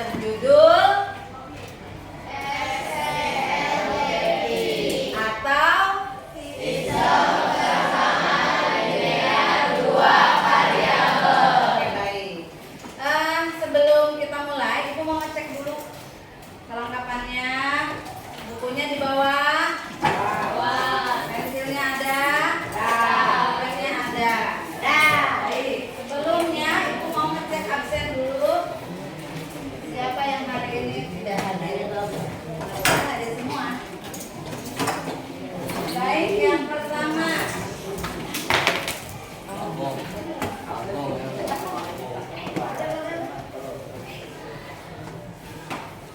berjudul atau sistem persamaan linear dua variabel. Oke, baik. Sebelum kita mulai, Ibu mau ngecek dulu kelengkapannya. Bukunya di bawah. Pensilnya ada. Pulpennya ada. Baik. Sebelumnya Ibu mau ngecek absen dulu. Siapa yang hari ini tidak hadir? Hadir semua. Baik, yang pertama.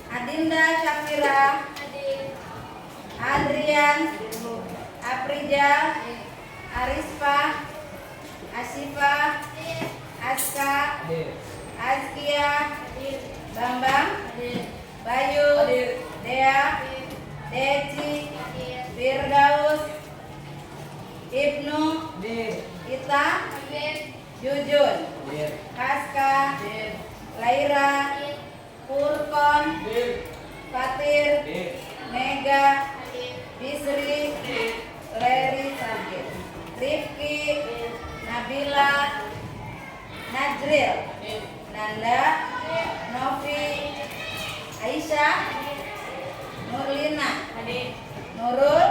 Adinda Syafira, Adrian, Aprija, Arispa, Asifa, Aska, Azkia, Bambang, Bayu, Dea, Deci, Firdaus, Ibnu, Ita, Jujun, Kaska, Laira, Furkon, Fatir, Mega, Bisri, Leri, Rifki, Nabila, Najril, Nanda, Novi, Aisyah, Nurlina, Nurul,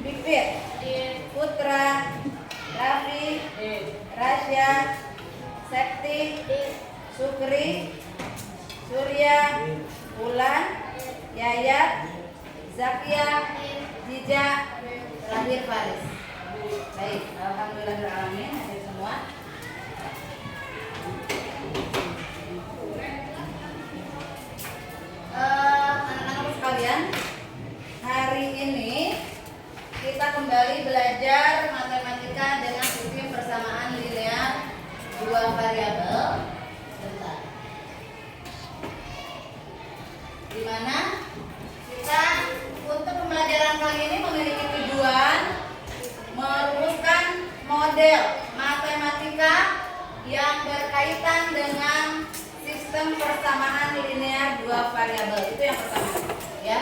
Bibit, Putra, Raffi, Rasya, Septi, Sukri, Surya, Ulan, Yayat, Zakia, Jija, terakhir Faris. Baik, alhamdulillahirrahmanirrahim, hadir semua. Anak-anak sekalian, hari ini kita kembali belajar matematika dengan sistem persamaan linear dua variabel. Bentar. Dimana kita untuk pembelajaran kali ini memiliki tujuan merumuskan model matematika yang berkaitan dengan sistem persamaan linear dua variabel. Itu yang pertama, ya.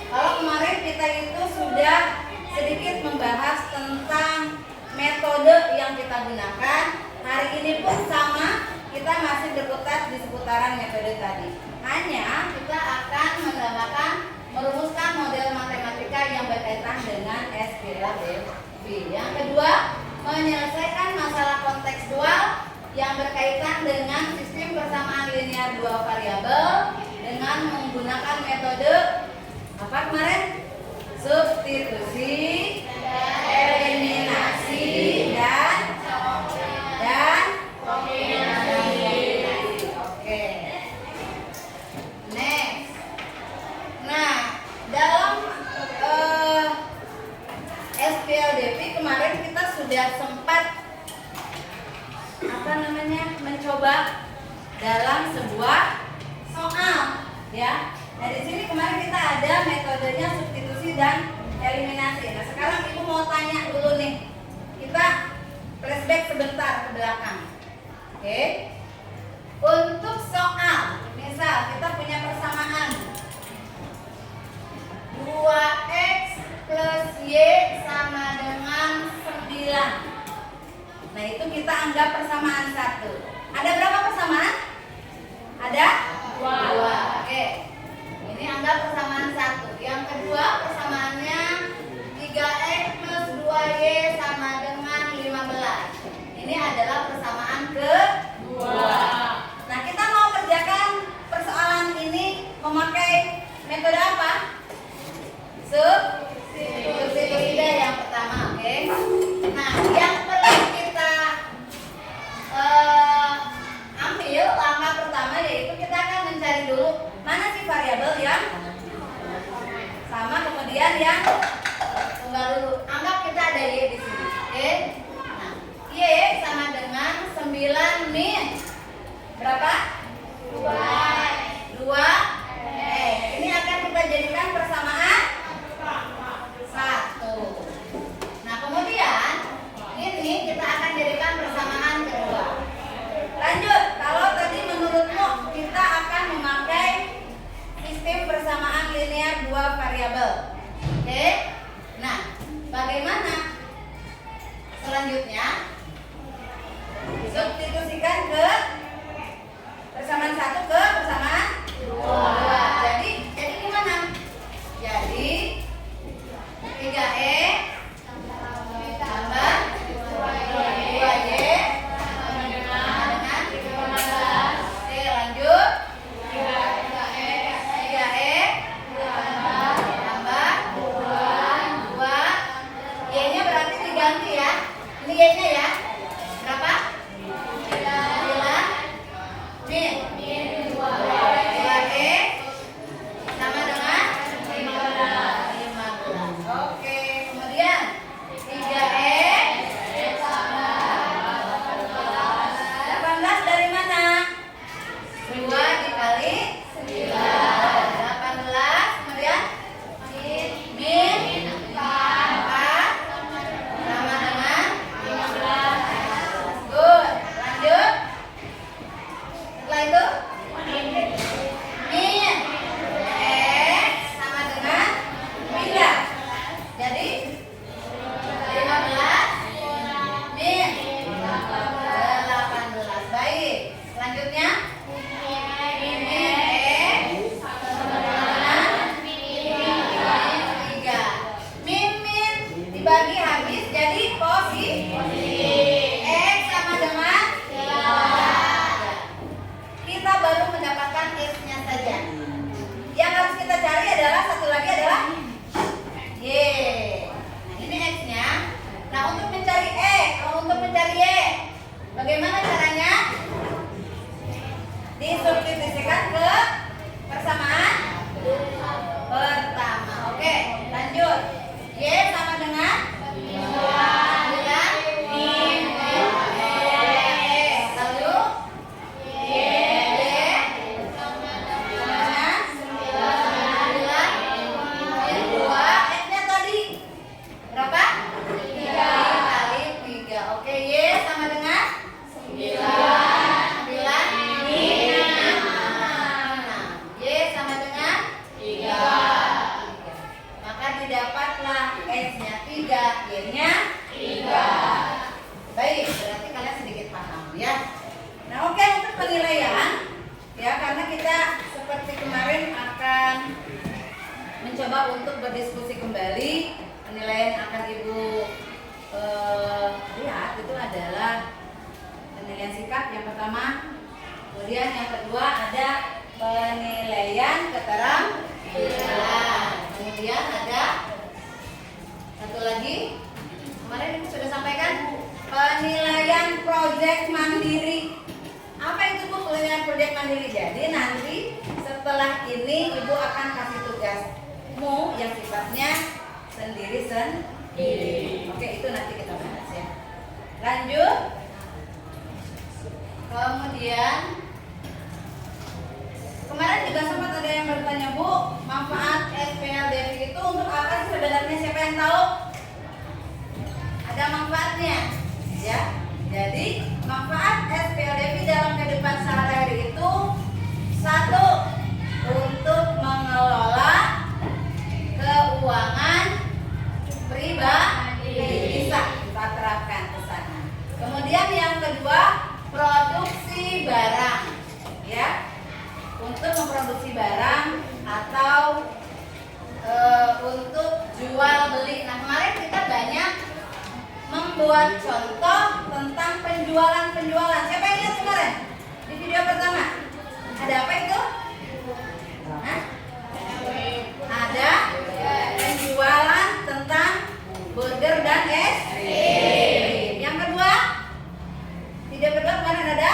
Kalau kemarin kita itu sudah sedikit membahas tentang metode yang kita gunakan, hari ini pun sama, kita masih berkutat di seputaran metode tadi. Hanya kita akan menggunakan merumuskan model matematika yang berkaitan dengan SPLDV. Yang kedua, menyelesaikan masalah kontekstual yang berkaitan dengan sistem persamaan linear dua variabel dengan menggunakan metode apa kemarin? Substitusi, eliminasi, dan kombinasi. Oke. Next. Nah, dalam SPLDV kemarin kita sudah sempat mencoba dalam sebuah soal, ya. Nah, di sini kemarin kita ada metodenya substitusi dan eliminasi. Nah, sekarang Ibu mau tanya dulu nih. Kita flashback sebentar ke belakang. Oke. Untuk soal, misal kita punya persamaan 2x plus y sama dengan 9. Nah, itu kita anggap persamaan 1. Ada berapa persamaan? Ada 2. Oke. Ini anggap persamaan 1. Yang kedua persamaannya 3x plus 2y sama dengan 15. Ini adalah persamaan kedua. Nah, kita mau kerjakan linear dua variabel. Oke. Nah, bagaimana selanjutnya? Substitusikan ke persamaan 1 ke persamaan 2. Jadi gimana? Jadi 3E tambah 2Y sama dengan 15. Oke, lanjut. 3E tambah 2. Y-nya berarti diganti ya. Ini Y-nya ya. Berapa? 9 min 2E sama dengan 15. Oke, kemudian 3E tambah 18 dari mana? 2 dikali 9. 18 kemudian min 4 sama dengan 15. Good. Lanjut. Setelah itu min X sama dengan 3. Jadi 15 min 18. Baik. Selanjutnya min X sama dengan min 3. Min dibagi habis jadi positif. X sama dengan 3. Kita baru mendapatkan X-nya saja. Yang harus kita cari adalah satu lagi adalah Y. Nah, ini X-nya. Nah, untuk mencari untuk mencari Y, bagaimana caranya? Disubstitusikan ke persamaan pertama. Oke, lanjut. Y sama dengan min X. Lalu X-nya tadi berapa? 3 kali 3. Oke, Y sama dengan 9 min 6. Y sama dengan 3. Maka didapatlah X-nya 3, Y-nya 3. Baik, berarti kalian sedikit paham ya. Nah, oke, untuk penilaian ya, karena kita seperti kemarin akan mencoba untuk berdiskusi kembali. Penilaian akan Ibu lihat itu adalah penilaian sikap yang pertama. Kemudian yang kedua ada penilaian keterampilan. Kemudian ada satu lagi, kemarin Ibu sudah sampaikan, penilaian proyek mandiri. Apa itu Bu penilaian proyek mandiri? Jadi nanti setelah ini Ibu akan kasih tugasmu yang sifatnya sendiri-sendiri. Oke, itu nanti kita bahas ya. Lanjut. Kemudian kemarin juga sempat ada yang bertanya, Bu, manfaat SPLDV itu untuk apa sih sebenarnya? Siapa yang tahu? Ada manfaatnya ya. Jadi manfaat SPLDV dalam kehidupan sehari-hari itu, satu, untuk mengelola keuangan pribadi, bisa kita terapkan ke sana. Kemudian yang kedua, produksi barang ya, untuk memproduksi barang atau untuk jual beli. Nah, kemarin kita banyak membuat contoh tentang penjualan. Siapa yang lihat kemarin di video pertama? Ada apa itu? Ada penjualan tentang burger dan es krim. Yang kedua, video kedua kemarin ada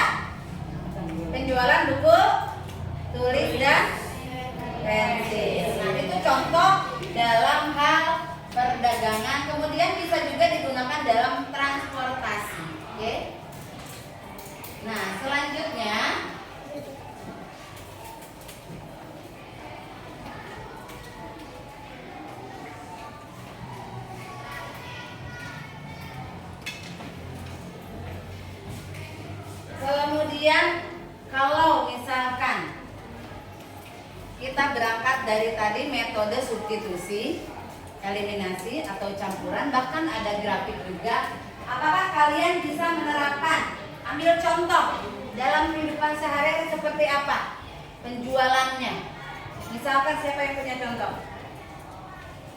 penjualan buku tulis dan pensil. Nah, itu contoh dalam hal perdagangan. Kemudian bisa juga digunakan dalam transportasi. Oke. Nah, selanjutnya kalau misalkan kita berangkat dari tadi metode substitusi, eliminasi atau campuran, bahkan ada grafik juga. Apakah kalian bisa menerapkan? Ambil contoh dalam kehidupan sehari-hari seperti apa penjualannya. Misalkan siapa yang punya contoh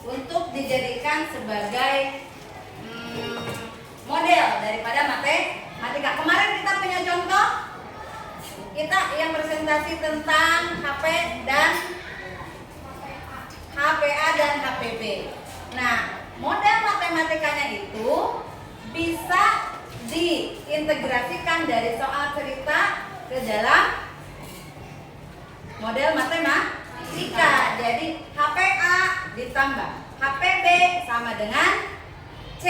untuk dijadikan sebagai model daripada matematika. Kemarin kita punya contoh, kita yang presentasi tentang HPA dan HPB. Nah, model matematikanya itu bisa diintegrasikan dari soal cerita ke dalam model matematika. Jadi HPA ditambah HPB sama dengan C,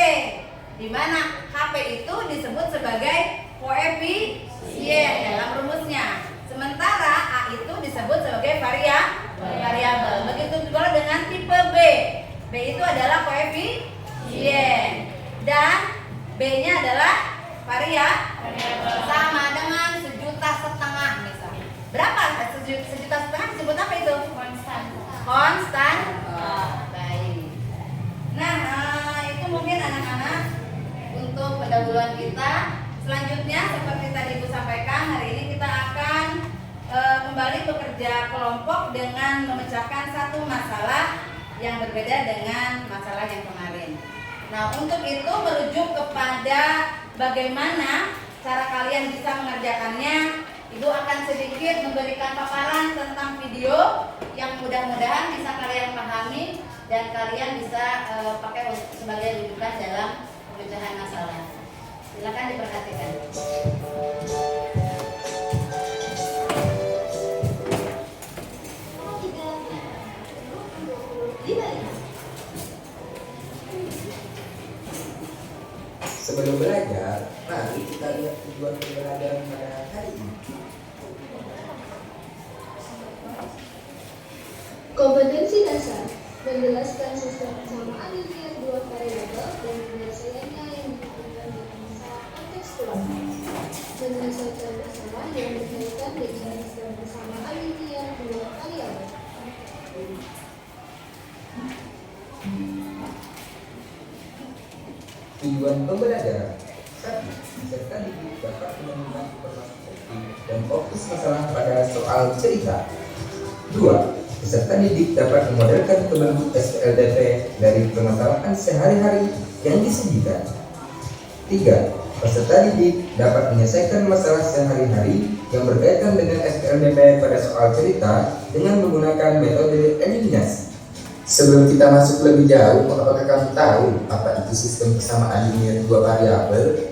di mana HP itu disebut sebagai koefisien dalam rumusnya, sementara A itu disebut sebagai variabel. Begitu juga dengan tipe B. B itu adalah koefisien dan B-nya adalah variabel, sama dengan 1,5 juta misalnya. Berapa 1,5 juta disebut apa itu? Konstan. Baik. Nah, itu mungkin anak-anak untuk pendahuluan kita. Selanjutnya seperti tadi Ibu sampaikan, hari ini kita akan kembali bekerja kelompok dengan memecahkan satu masalah yang berbeda dengan masalah yang kemarin. Nah, untuk itu merujuk kepada bagaimana cara kalian bisa mengerjakannya, Ibu akan sedikit memberikan paparan tentang video yang mudah-mudahan bisa kalian pahami dan kalian bisa pakai sebagai rujukan dalam pemecahan masalah. Silakan diperhatikan. Sebelum belajar, mari kita lihat tujuan pembelajaran pada hari ini. Kompetensi dasar menjelaskan sistem persamaan linear dua variabel dan penyelesaiannya yang dihubungkan dengan masalah kontekstual. Menyelesaikan masalah yang berkaitan dengan sistem persamaan linear dua variabel. Tujuan pembelajaran: 1. Peserta didik dapat menemukan informasi penting dan fokus masalah pada soal cerita. 2. Peserta didik dapat memodelkan bentuk SPLDP dari permasalahan sehari-hari yang disajikan. 3. Peserta didik dapat menyelesaikan masalah sehari-hari yang berkaitan dengan SPLDP pada soal cerita dengan menggunakan metode eliminasi. Sebelum kita masuk lebih jauh, apakah kamu tahu apa itu sistem persamaan linear dua variabel?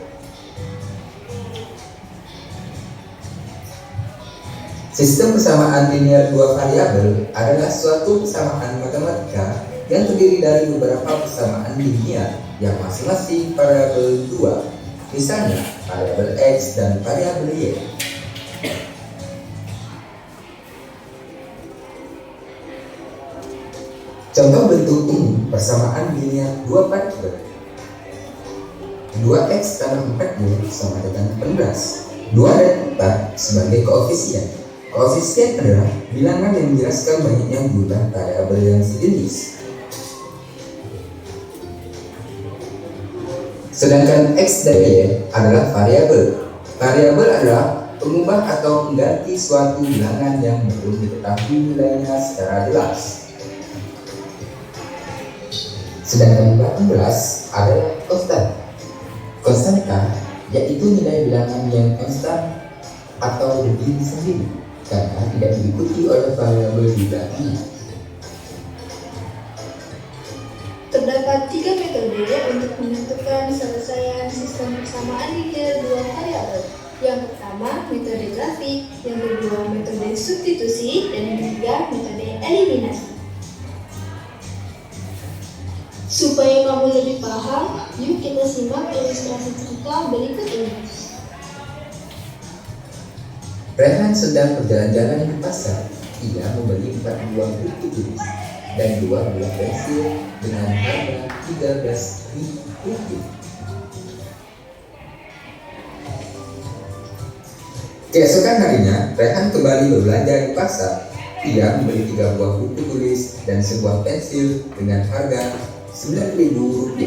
Sistem persamaan linear dua variabel adalah suatu persamaan matematika yang terdiri dari beberapa persamaan linear yang masing-masing variabel 2, misalnya variabel X dan variabel Y. Contoh bentuk umum persamaan linear dua variabel: 2x tambah 4y sama dengan 18. 2 dan 4 sebagai koefisien. Koefisien adalah bilangan yang menjelaskan banyaknya jumlah variabel yang sejenis. Sedangkan x dan y adalah variabel. Variabel adalah pengubah atau pengganti suatu bilangan yang belum diketahui nilainya secara jelas. Sedangkan 18 adalah konstan. Konstanta yaitu nilai bilangan yang konstan atau berdiri sendiri karena tidak diikuti oleh variabel di belakangnya. Terdapat 3 metode untuk menentukan penyelesaian sistem persamaan linear dua variabel. Yang pertama, metode grafik, yang kedua, metode substitusi, dan yang ketiga, metode eliminasi. Supaya kamu lebih paham, yuk kita simak ilustrasi cerita berikut ini. Rehan sedang berjalan-jalan di pasar. Ia membeli 4 buah buku tulis dan 2 buah pensil dengan harga Rp13.000. Keesokan harinya, Rehan kembali berbelanja di pasar. Ia membeli 3 buah buku tulis dan sebuah pensil dengan harga Rp9.000.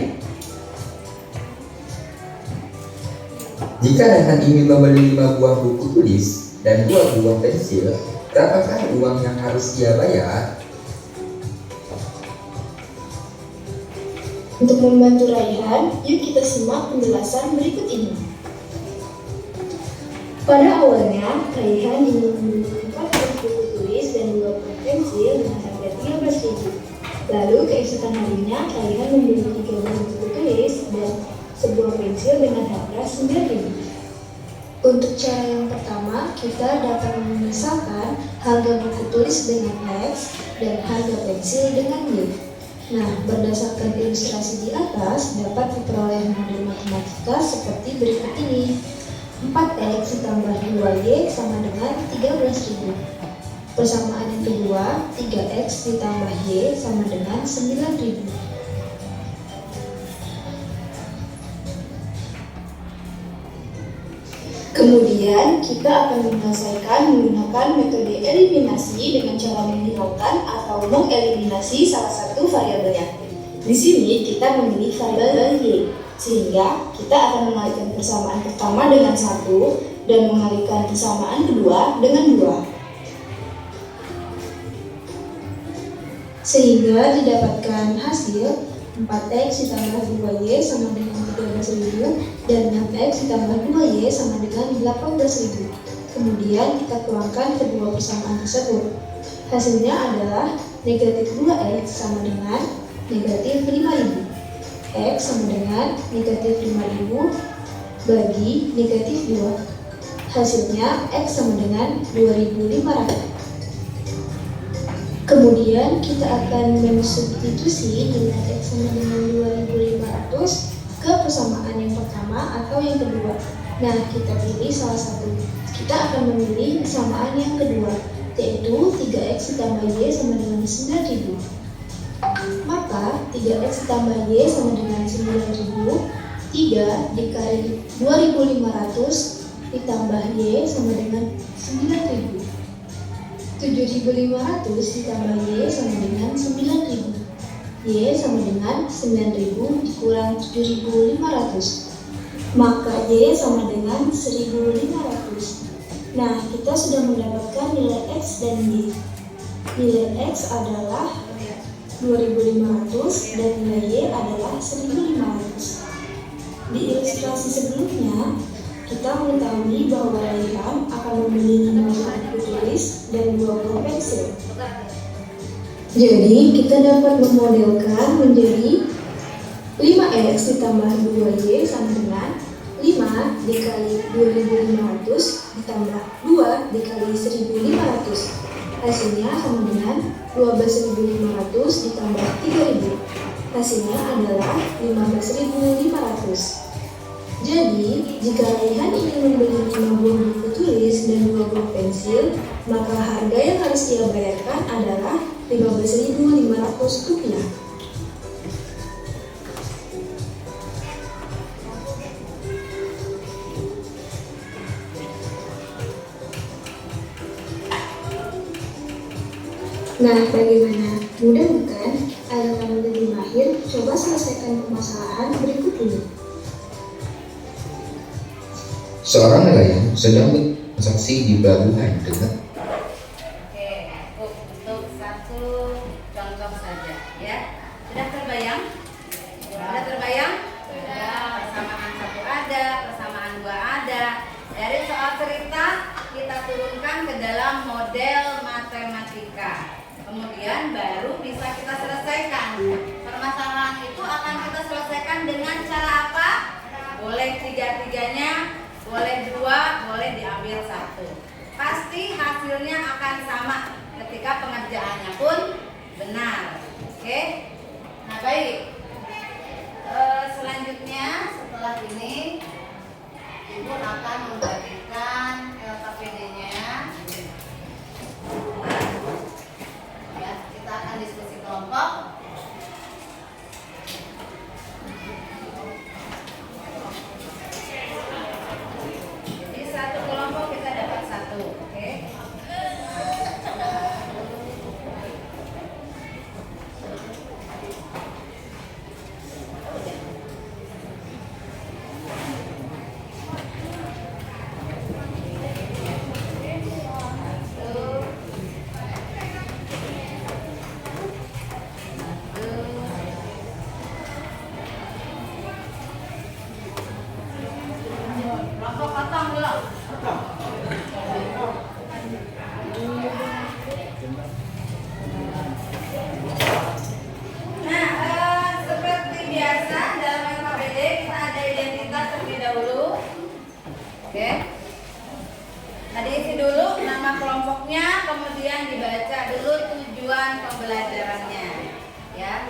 Jika Raihan ingin membeli 5 buah buku tulis dan 2 buah pensil, berapakah uang yang harus ia bayar? Untuk membantu Raihan, yuk kita simak penjelasan berikut ini. Pada awalnya, Raihan ingin membeli 4 buku tulis dan 2 buah pensil dengan harga Rp13.000. Lalu keesokan harinya, Raihan membeli 3 buah buku tulis dan sebuah pensil dengan harga Rp9.000. Untuk cara yang pertama, kita dapat memisahkan harga buku tulis dengan X dan harga pensil dengan Y. Nah, berdasarkan ilustrasi di atas, dapat diperoleh model matematika seperti berikut ini. 4X ditambah 2Y sama dengan 13.000. Persamaan yang kedua, 3X ditambah Y sama dengan 9.000. Kemudian, kita akan menyelesaikan menggunakan metode eliminasi dengan cara menghilangkan atau mengeliminasi salah satu variabelnya. Di sini kita memilih variabel Y, sehingga kita akan mengalihkan persamaan pertama dengan 1 dan mengalihkan persamaan kedua dengan 2. Sehingga didapatkan hasil 4X ditambah 2Y sama dengan 13.000 dan 6X ditambah 2Y sama dengan 18.000. Kemudian kita tuangkan kedua persamaan tersebut. Hasilnya adalah negatif 2X sama dengan negatif 5.000. X sama dengan negatif 5.000 bagi negatif 2. Hasilnya X sama dengan 2.500. Kemudian kita akan mensubstitusi nilai X sama dengan 2.500 ke persamaan yang pertama atau yang kedua. Nah, kita pilih salah satu. Kita akan memilih persamaan yang kedua, yaitu 3X ditambah Y sama dengan 9.000. Maka 3X ditambah Y sama dengan 9.000, 3 dikali 2.500 ditambah Y sama dengan 9.000. 7.500 ditambah Y sama dengan 9.000. Y sama dengan 9.000 dikurang 7.500. Maka Y sama dengan 1.500. Nah, kita sudah mendapatkan nilai X dan Y. Nilai X adalah 2.500 dan nilai Y adalah 1.500. Di ilustrasi sebelumnya, kita mengetahui bahwa Raihan akan membeli 5 buku tulis dan 2 buah pensil. Jadi, kita dapat memodelkan menjadi 5X ditambah 2Y sama dengan 5 dikali 2.500 ditambah 2 dikali 1.500. Hasilnya sama dengan 12.500 ditambah 3.000. Hasilnya adalah 15.500. Jadi, jika Raihan ingin membeli 5 buah buku tulis dan 2 buah pensil, maka harga yang harus ia bayarkan adalah Rp15.500. Nah, bagaimana? Mudah bukan? Agar kamu lebih mahir, coba selesaikan permasalahan berikut ini. Seorang nelayan sedang bertransaksi di pelabuhan dengan Untuk satu contoh saja, ya. Sudah terbayang? Sudah terbayang? Sudah. Persamaan 1 ada, persamaan 2 ada. Dari soal cerita kita turunkan ke dalam model matematika. Kemudian baru bisa kita selesaikan. Permasalahan itu akan kita selesaikan dengan cara apa? Boleh 3-3-nya, boleh 2, boleh diambil 1. Pasti hasilnya akan sama ketika pengerjaannya pun benar. Oke? Nah, baik. Selanjutnya setelah ini Ibu akan membagikan KPD-nya. Ya, kita akan diskusi kelompok. Jadi satu kelompok kita dapat 1, oke? tujuan pembelajarannya. Ya,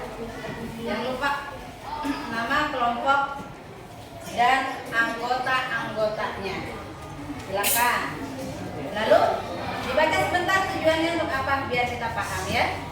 jangan lupa nama kelompok dan anggota-anggotanya. Silakan. Lalu dibaca sebentar tujuannya untuk apa biar kita paham ya.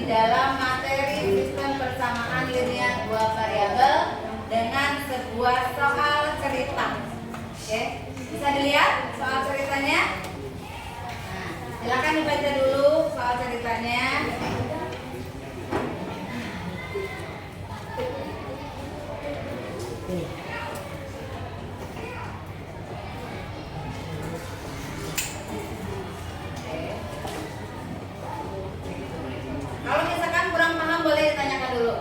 Dalam materi sistem persamaan linear dua variabel dengan sebuah soal cerita. Oke, bisa dilihat soal ceritanya? Nah, silakan dibaca dulu soal ceritanya. Kalau misalkan kurang paham boleh ditanyakan dulu,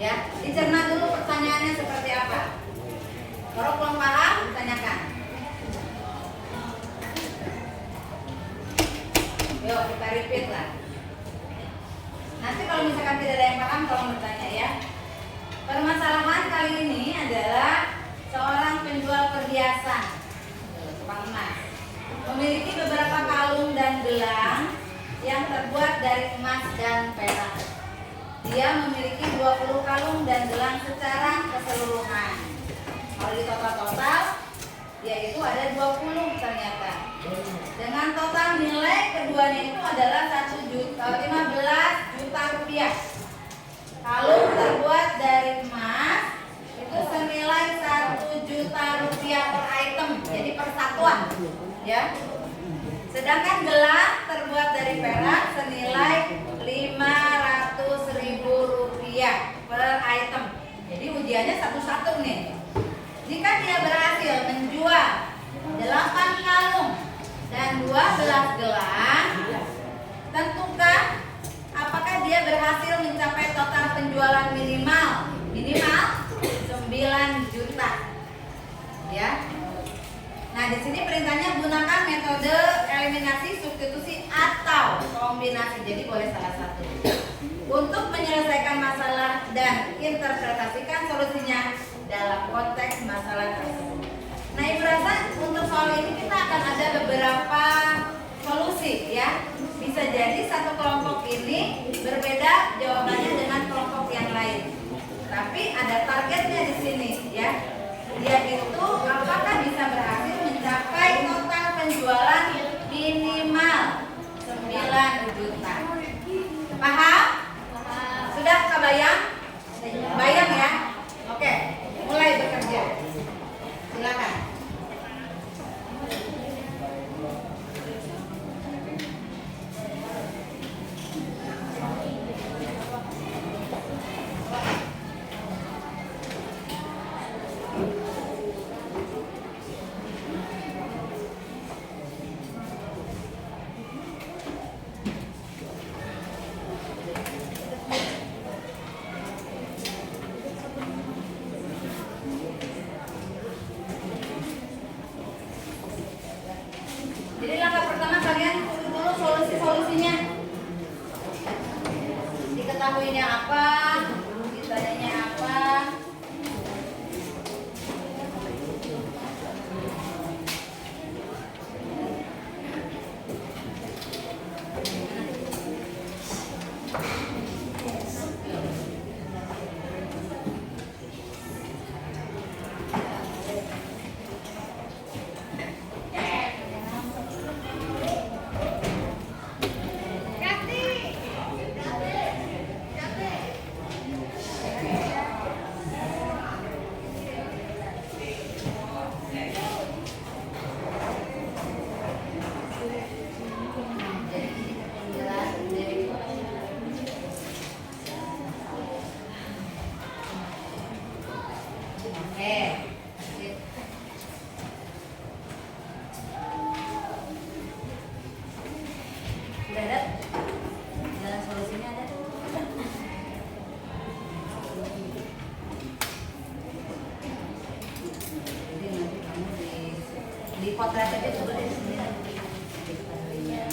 ya. Dicerna dulu pertanyaannya seperti apa. Kalau kurang paham, ditanyakan. Yuk kita repeat lah. Nanti kalau misalkan tidak ada yang paham, tolong bertanya ya. Permasalahan kali ini adalah seorang penjual perhiasan, tukang emas, memiliki beberapa kalung dan gelang yang terbuat dari emas dan perak. Dia memiliki 20 kalung dan gelang secara keseluruhan. Kalau di total yaitu ada 20 ternyata. Dengan total nilai keduanya itu adalah 15 juta rupiah. Kalung terbuat dari emas itu senilai 1 juta rupiah per item, jadi per satuan, ya. Sedangkan gelang terbuat dari perak senilai 500.000 rupiah per item. Jadi ujiannya satu-satu nih. Jika dia berhasil menjual 8 kalung dan 12 gelang, tentukan apakah dia berhasil mencapai total penjualan minimal 9 juta. Ya. Nah, di sini perintahnya gunakan metode eliminasi, substitusi atau kombinasi. Jadi boleh salah satu. Untuk menyelesaikan masalah dan interpretasikan solusinya dalam konteks masalah tersebut. Nah, Ibu rasa untuk soal ini kita akan ada beberapa solusi ya. Bisa jadi satu kelompok ini berbeda jawabannya dengan kelompok yang lain. Tapi ada targetnya di sini ya. Dia itu apakah bisa berhasil mencapai total penjualan minimal 9 juta. Paham? Sudah kebayang? Bayang ya? Oke, mulai bekerja. Silakan. Jadi langkah pertama kalian tulis dulu solusi-solusinya. Diketahuinya apa, ditanyanya apa. potret aja coba dari sini. Kalinya.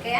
Oke ya? Oke,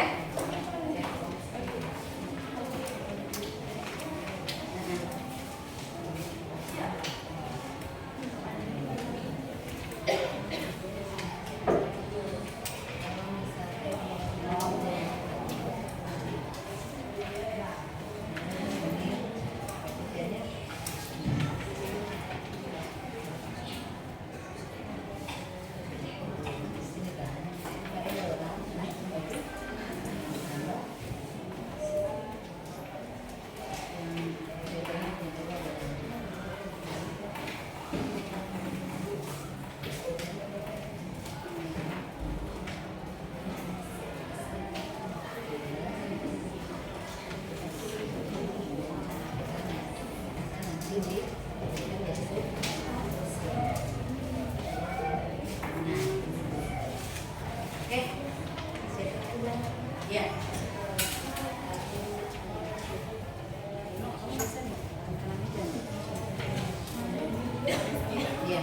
ya. Ya.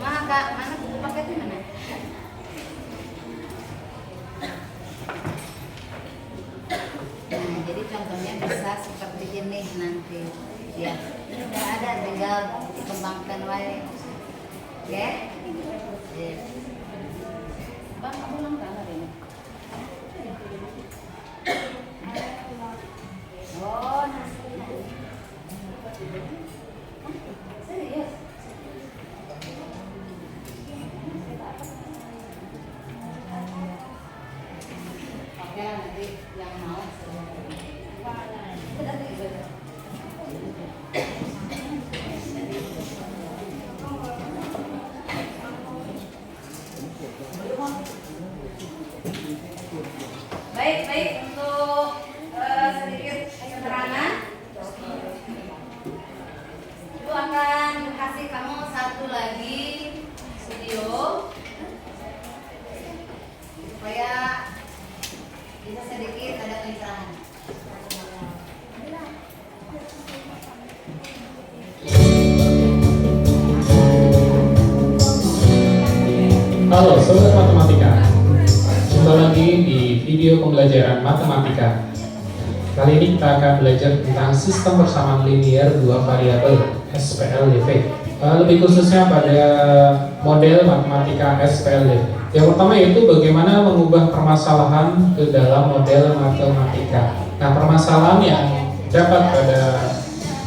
Mana kak? Mana buku paketnya mana? Nah, jadi contohnya bisa seperti ini nanti. Ya, sudah ada, tinggal dikembangkan wae. Oke? Ya. Bang, kamu ulang tahun hari ini? Oh, serius? Oke, nanti yang mau baik untuk sedikit keterangan. Itu akan kasih kamu satu lagi video supaya bisa sedikit ada pencerahan. Halo Sobat Matematika, jumpa lagi di video pembelajaran matematika. Kali ini kita akan belajar tentang sistem persamaan linear dua variabel SPLDV. Lebih khususnya pada model matematika SPLDV. Yang pertama yaitu bagaimana mengubah permasalahan ke dalam model matematika. Nah, permasalahan yang dapat pada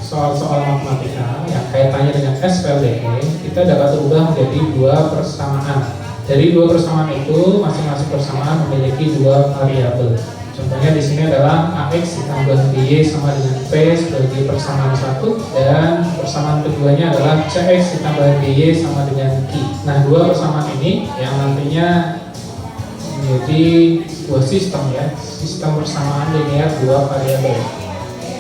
soal-soal matematika yang kaitannya dengan SPLDV, kita dapat ubah menjadi dua persamaan. Dari dua persamaan itu, masing-masing persamaan memiliki dua variabel. Contohnya di sini adalah AX ditambah BY sama dengan P sebagai persamaan satu, dan persamaan keduanya adalah CX ditambah BY sama dengan Q. Nah, dua persamaan ini yang nantinya menjadi sebuah sistem ya, sistem persamaan linear dua variabel.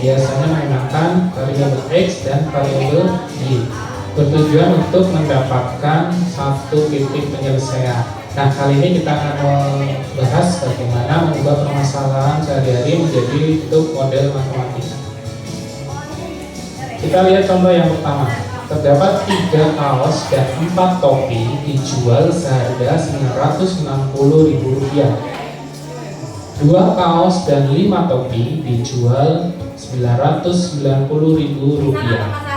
Biasanya menggunakan variabel X dan variabel Y. Bertujuan untuk mendapatkan satu titik penyelesaian. Nah, kali ini kita akan membahas bagaimana mengubah permasalahan sehari-hari menjadi bentuk model matematika. Kita lihat contoh yang pertama. Terdapat 3 kaos dan 4 topi dijual seharga Rp960.000. 2 kaos dan 5 topi dijual Rp990.000.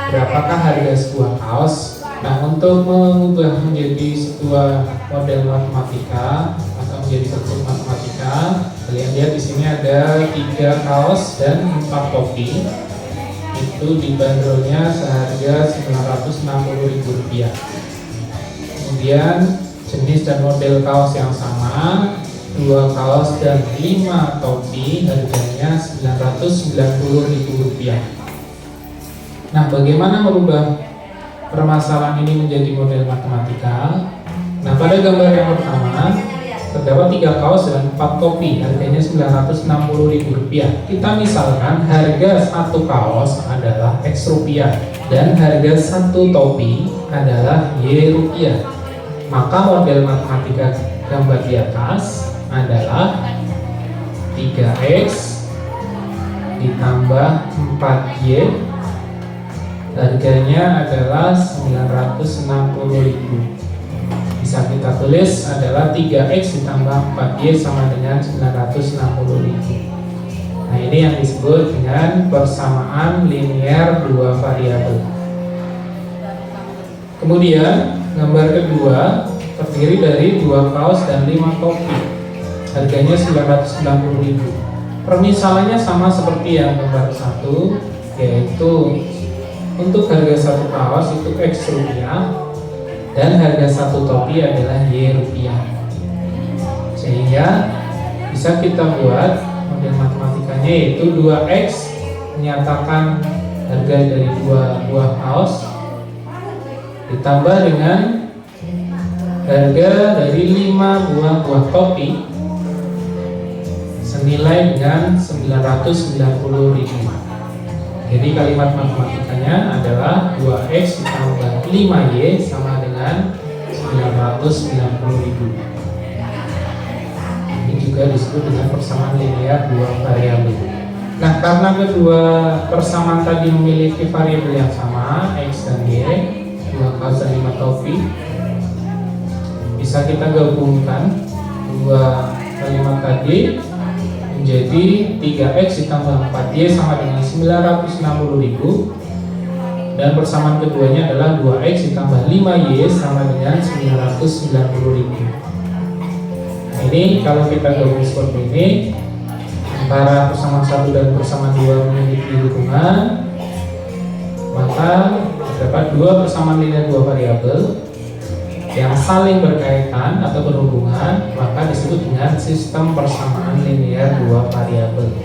Berapakah harga sebuah kaos? Nah, untuk mengubah menjadi sebuah model matematika atau menjadi bentuk matematika, kalian lihat di sini ada 3 kaos dan 4 topi. Itu dibanderolnya seharga Rp960.000. Kemudian jenis dan model kaos yang sama, 2 kaos dan 5 topi, harganya Rp990.000. Nah, bagaimana merubah permasalahan ini menjadi model matematika? Nah, pada gambar yang pertama terdapat 3 kaos dan 4 topi, harganya Rp960.000. Kita misalkan harga 1 kaos adalah X rupiah dan harga 1 topi adalah Y rupiah. Maka model matematika gambar di atas adalah 3X ditambah 4Y, harganya adalah Rp960.000. Bisa kita tulis adalah 3X ditambah 4Y sama dengan Rp960.000. Nah, ini yang disebut dengan persamaan linear 2 variabel. Kemudian gambar kedua terdiri dari 2 kaos dan 5 topi, harganya Rp990.000. Permisalannya sama seperti yang gambar 1, yaitu untuk harga 1 kaos itu X rupiah dan harga 1 topi adalah Y rupiah. Sehingga bisa kita buat model matematikanya yaitu 2X menyatakan harga dari 2 buah kaos ditambah dengan harga dari 5 buah topi senilai dengan Rp990.000. Jadi kalimat matematikanya adalah 2X ditambah 5Y sama dengan Rp990.000. Ini juga disebut dengan persamaan linear 2 variabel. Nah, karena kedua persamaan tadi memiliki variabel yang sama, X dan Y, 2 kaos dan 5 topi, bisa kita gabungkan 2 kalimat tadi menjadi 3X ditambah 4Y sama dengan Rp960.000, dan persamaan keduanya adalah 2X ditambah 5Y sama dengan Rp990.000. Nah, ini kalau kita gabung seperti ini, antara persamaan 1 dan persamaan 2 memiliki hubungan, maka terdapat 2 persamaan linear 2 variabel yang saling berkaitan atau berhubungan, maka disebut dengan sistem persamaan linear 2 variabel.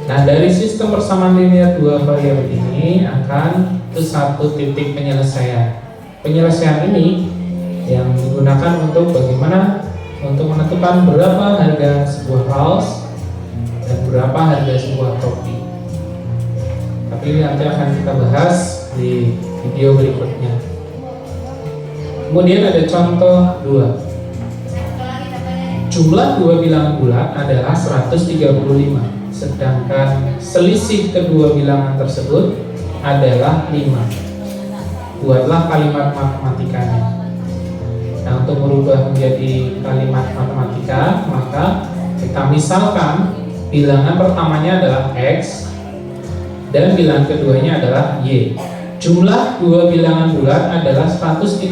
Nah, dari sistem persamaan linear 2 variabel ini akan satu titik penyelesaian. Penyelesaian ini yang digunakan untuk bagaimana untuk menentukan berapa harga sebuah kaos dan berapa harga sebuah topi. Tapi ini nanti akan kita bahas di video berikutnya. Kemudian ada contoh 2. Jumlah 2 bilangan bulat adalah 135, sedangkan selisih kedua bilangan tersebut adalah 5. Buatlah kalimat matematikanya. Nah, untuk merubah menjadi kalimat matematika, maka kita misalkan bilangan pertamanya adalah X dan bilangan keduanya adalah Y. Jumlah 2 bilangan bulat adalah 135.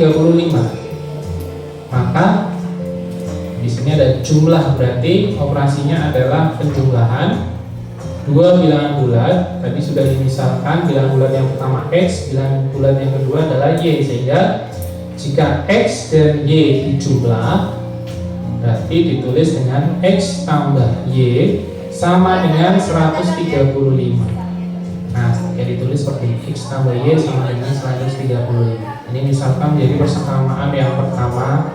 Maka di sini ada jumlah, berarti operasinya adalah penjumlahan 2 bilangan bulat. Tadi sudah dimisalkan bilangan bulat yang pertama X, bilangan bulat yang kedua adalah Y, sehingga jika X dan Y dijumlah, berarti ditulis dengan X tambah Y sama dengan 135. Nah, jadi ditulis seperti X tambah Y sama dengan 135. Ini misalkan menjadi persamaan yang pertama.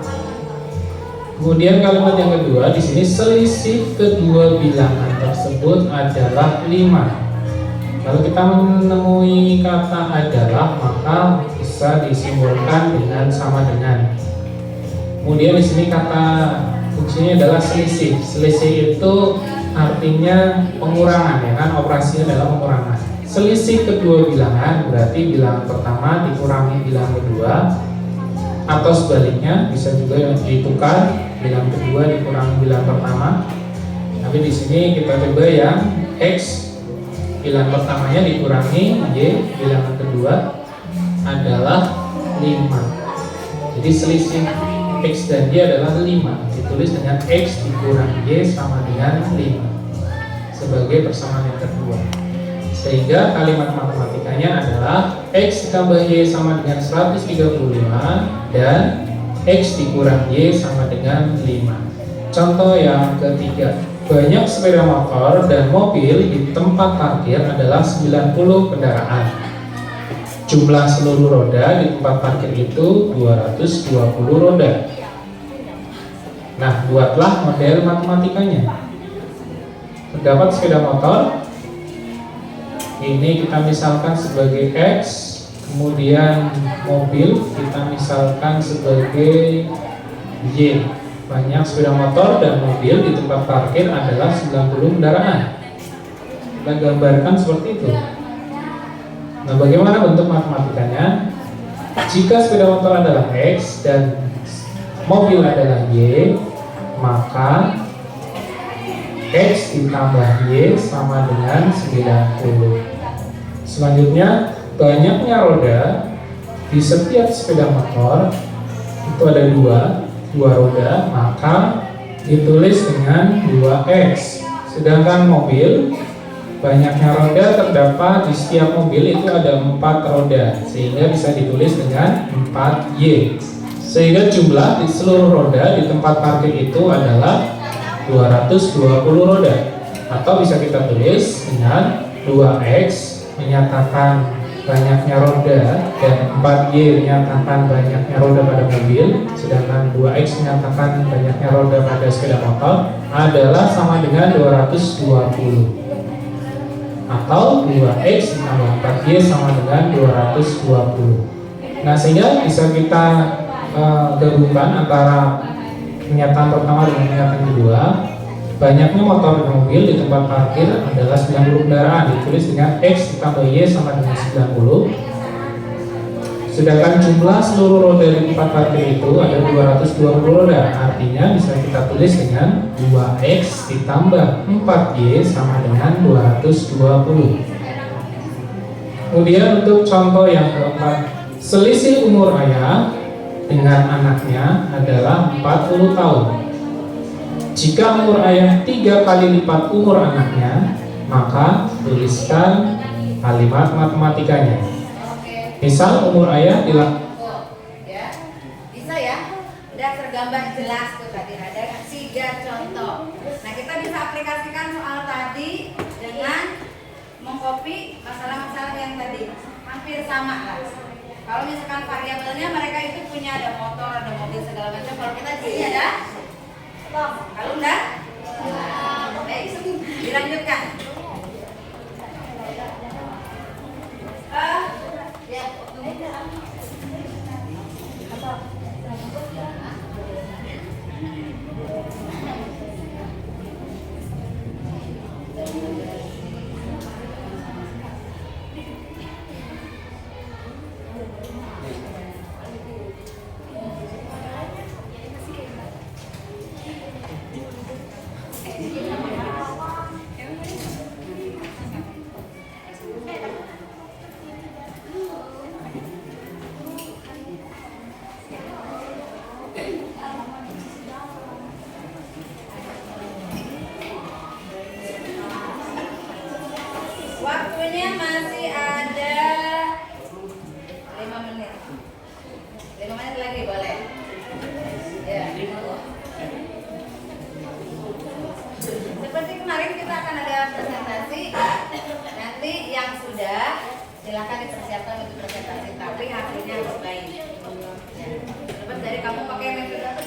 Kemudian kalimat yang kedua, di sini selisih kedua bilangan tersebut adalah 5. Kalau kita menemui kata adalah, maka bisa disimbolkan dengan sama dengan. Kemudian di sini kata fungsinya adalah selisih. Selisih itu artinya pengurangan, ya kan? Operasinya adalah pengurangan. Selisih kedua bilangan berarti bilangan pertama dikurangi bilangan kedua, atau sebaliknya bisa juga ditukar, bilangan kedua dikurangi bilangan pertama. Tapi Tapi di sini kita coba yang X bilangan pertamanya dikurangi Y bilangan kedua adalah 5. Jadi selisih X dan Y adalah 5. Ditulis dengan X dikurangi Y sama dengan 5 sebagai persamaan yang kedua. Sehingga kalimat matematikanya adalah X ditambah Y sama dengan 135 dan X dikurang Y sama dengan 5. Contoh yang ketiga, banyak sepeda motor dan mobil di tempat parkir adalah 90 kendaraan. Jumlah seluruh roda di tempat parkir itu 220 roda. Nah, buatlah model matematikanya. Terdapat sepeda motor. Ini kita misalkan sebagai X, kemudian mobil kita misalkan sebagai Y. Banyak sepeda motor dan mobil di tempat parkir adalah 90 kendaraan. Kita gambarkan seperti itu. Nah, bagaimana bentuk matematikanya? Jika sepeda motor adalah X dan mobil adalah Y, maka X ditambah Y sama dengan 90. Selanjutnya, banyaknya roda di setiap sepeda motor itu ada dua roda, maka ditulis dengan 2X. Sedangkan mobil, banyaknya roda terdapat di setiap mobil itu ada 4 roda, sehingga bisa ditulis dengan 4Y. Sehingga jumlah di seluruh roda di tempat parkir itu adalah 220 roda. Atau bisa kita tulis dengan 2X menyatakan banyaknya roda dan 4Y menyatakan banyaknya roda pada mobil, sedangkan 2X menyatakan banyaknya roda pada sepeda motor adalah sama dengan 220. Atau 2X ditambah 4Y sama dengan 220. Nah, sehingga bisa kita gabungkan antara pernyataan pertama dengan pernyataan kedua. Banyaknya motor dan mobil di tempat parkir adalah 90 kendaraan, ditulis dengan X ditambah Y sama dengan 90. Sedangkan jumlah seluruh roda di tempat parkir itu ada 220 roda. Artinya bisa kita tulis dengan 2X ditambah 4Y sama dengan 220. Kemudian untuk contoh yang keempat, selisih umur ayah dengan anaknya adalah 40 tahun. Jika umur ayah 3 kali lipat umur anaknya, maka tuliskan kalimat matematikanya. Misal umur ayah ya, bisa ya, udah tergambar jelas tuh tadi ada 3 contoh. Nah, kita bisa aplikasikan soal tadi dengan mengcopy masalah-masalah yang tadi, hampir sama lah. Kalau misalkan variabelnya mereka itu punya ada motor, ada mobil segala macam. Kalau kita di sini ada kalau enggak, baik, dilanjutkan. Ya. Waktunya masih ada 5 menit. 5 menit lagi boleh. Ya. Seperti kemarin kita akan ada presentasi. Nanti yang sudah silakan dipersiapkan untuk presentasi, tapi hasilnya harus baik. Ya. Dapat dari kamu pakai metode apa?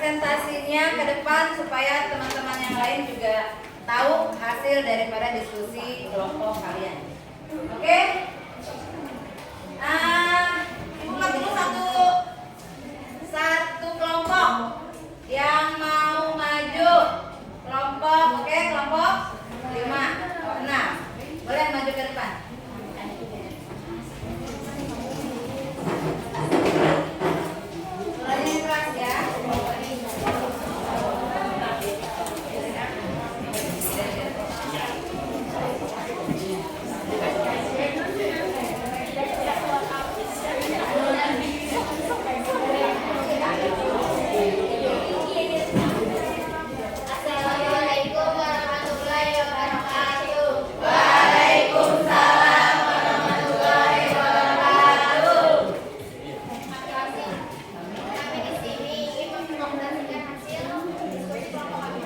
presentasinya ke depan supaya teman-teman yang lain juga tahu hasil daripada diskusi kelompok kalian. Oke? Ibu buka dulu satu kelompok yang mau maju. Kelompok, oke, kelompok 5, 6. Boleh maju ke depan. Suaranya keras ya. Assalamualaikum warahmatullahi wabarakatuh. Waalaikumsalam warahmatullahi wabarakatuh. Kami di sini ingin mempresentasikan hasil diskusi kelompok kami.